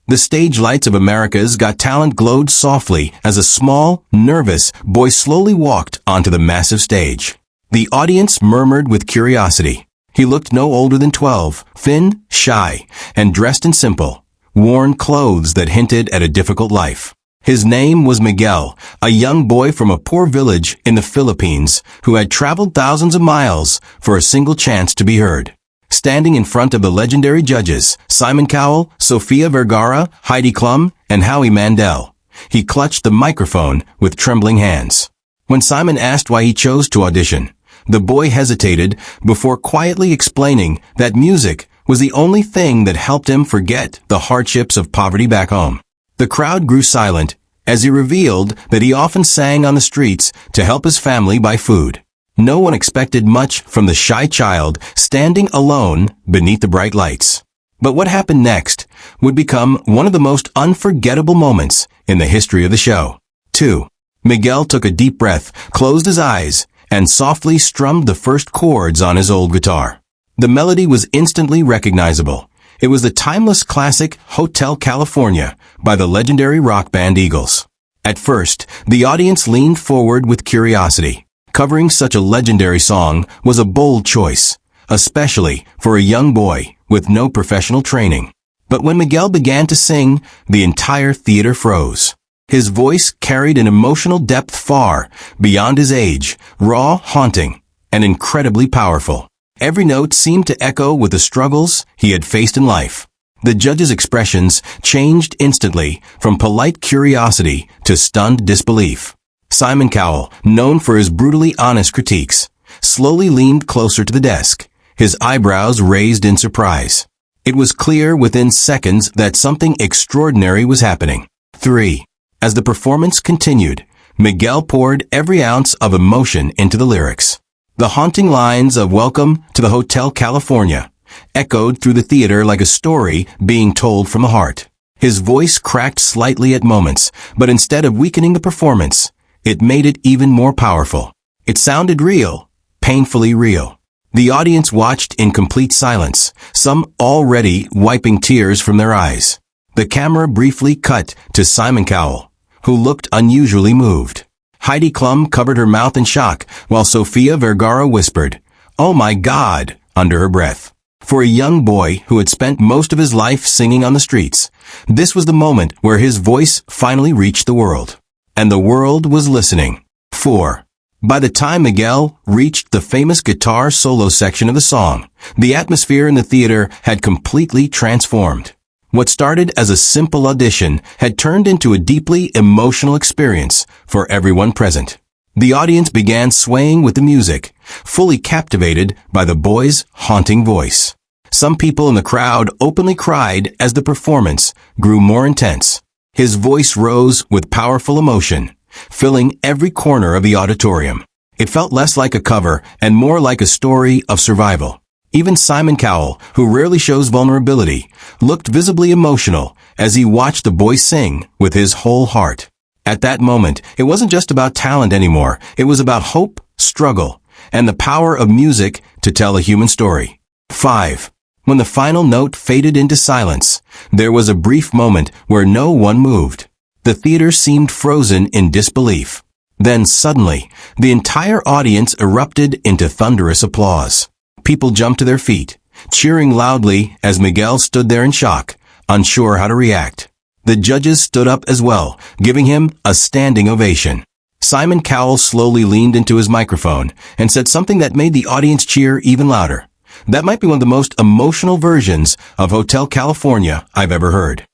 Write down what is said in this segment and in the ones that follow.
The stage lights of America's Got Talent glowed softly as a small, nervous boy slowly walked onto the massive stage. The audience murmured with curiosity. He looked no older than 12, thin, shy, and dressed in simple, worn clothes that hinted at a difficult life. His name was Miguel, a young boy from a poor village in the Philippines who had traveled thousands of miles for a single chance to be heard. Standing in front of the legendary judges, Simon Cowell, Sofia Vergara, Heidi Klum, and Howie Mandel, he clutched the microphone with trembling hands. When Simon asked why he chose to audition, the boy hesitated before quietly explaining that music was the only thing that helped him forget the hardships of poverty back home. The crowd grew silent as he revealed that he often sang on the streets to help his family buy food. No one expected much from the shy child standing alone beneath the bright lights. But what happened next would become one of the most unforgettable moments in the history of the show. 2. Miguel took a deep breath, closed his eyes, and softly strummed the first chords on his old guitar. The melody was instantly recognizable. It was the timeless classic Hotel California by the legendary rock band Eagles. At first, the audience leaned forward with curiosity. Covering such a legendary song was a bold choice, especially for a young boy with no professional training. But when Miguel began to sing, the entire theater froze. His voice carried an emotional depth far beyond his age, raw, haunting, and incredibly powerful. Every note seemed to echo with the struggles he had faced in life. The judges' expressions changed instantly from polite curiosity to stunned disbelief. Simon Cowell, known for his brutally honest critiques, slowly leaned closer to the desk, his eyebrows raised in surprise. It was clear within seconds that something extraordinary was happening. 3. As the performance continued, Miguel poured every ounce of emotion into the lyrics. The haunting lines of Welcome to the Hotel California echoed through the theater like a story being told from the heart. His voice cracked slightly at moments, but instead of weakening the performance, it made it even more powerful. It sounded real, painfully real. The audience watched in complete silence, some already wiping tears from their eyes. The camera briefly cut to Simon Cowell, who looked unusually moved. Heidi Klum covered her mouth in shock, while Sofia Vergara whispered, "Oh my God," under her breath. For a young boy who had spent most of his life singing on the streets, this was the moment where his voice finally reached the world. And the world was listening. 4. By the time Miguel reached the famous guitar solo section of the song, the atmosphere in the theater had completely transformed. What started as a simple audition had turned into a deeply emotional experience for everyone present. The audience began swaying with the music, fully captivated by the boy's haunting voice. Some people in the crowd openly cried as the performance grew more intense. His voice rose with powerful emotion, filling every corner of the auditorium. It felt less like a cover and more like a story of survival. Even Simon Cowell, who rarely shows vulnerability, looked visibly emotional as he watched the boy sing with his whole heart. At that moment, it wasn't just about talent anymore. It was about hope, struggle, and the power of music to tell a human story. 5. When the final note faded into silence, there was a brief moment where no one moved. The theater seemed frozen in disbelief. Then suddenly, the entire audience erupted into thunderous applause. People jumped to their feet, cheering loudly as Miguel stood there in shock, unsure how to react. The judges stood up as well, giving him a standing ovation. Simon Cowell slowly leaned into his microphone and said something that made the audience cheer even louder. That might be one of the most emotional versions of Hotel California I've ever heard.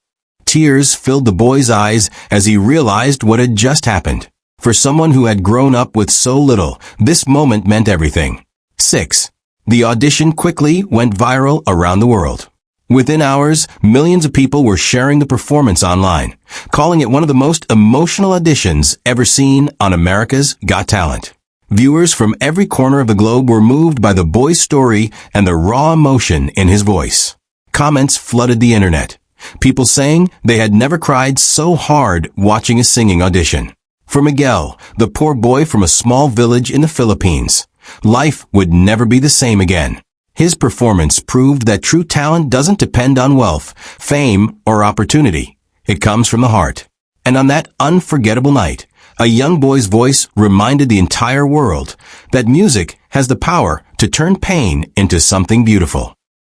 Tears filled the boy's eyes as he realized what had just happened. For someone who had grown up with so little, this moment meant everything. 6. The audition quickly went viral around the world. Within hours, millions of people were sharing the performance online, calling it one of the most emotional auditions ever seen on America's Got Talent. Viewers from every corner of the globe were moved by the boy's story and the raw emotion in his voice. Comments flooded the internet, people saying they had never cried so hard watching a singing audition. For Miguel, the poor boy from a small village in the Philippines, life would never be the same again. His performance proved that true talent doesn't depend on wealth, fame, or opportunity. It comes from the heart. And on that unforgettable night, a young boy's voice reminded the entire world that music has the power to turn pain into something beautiful.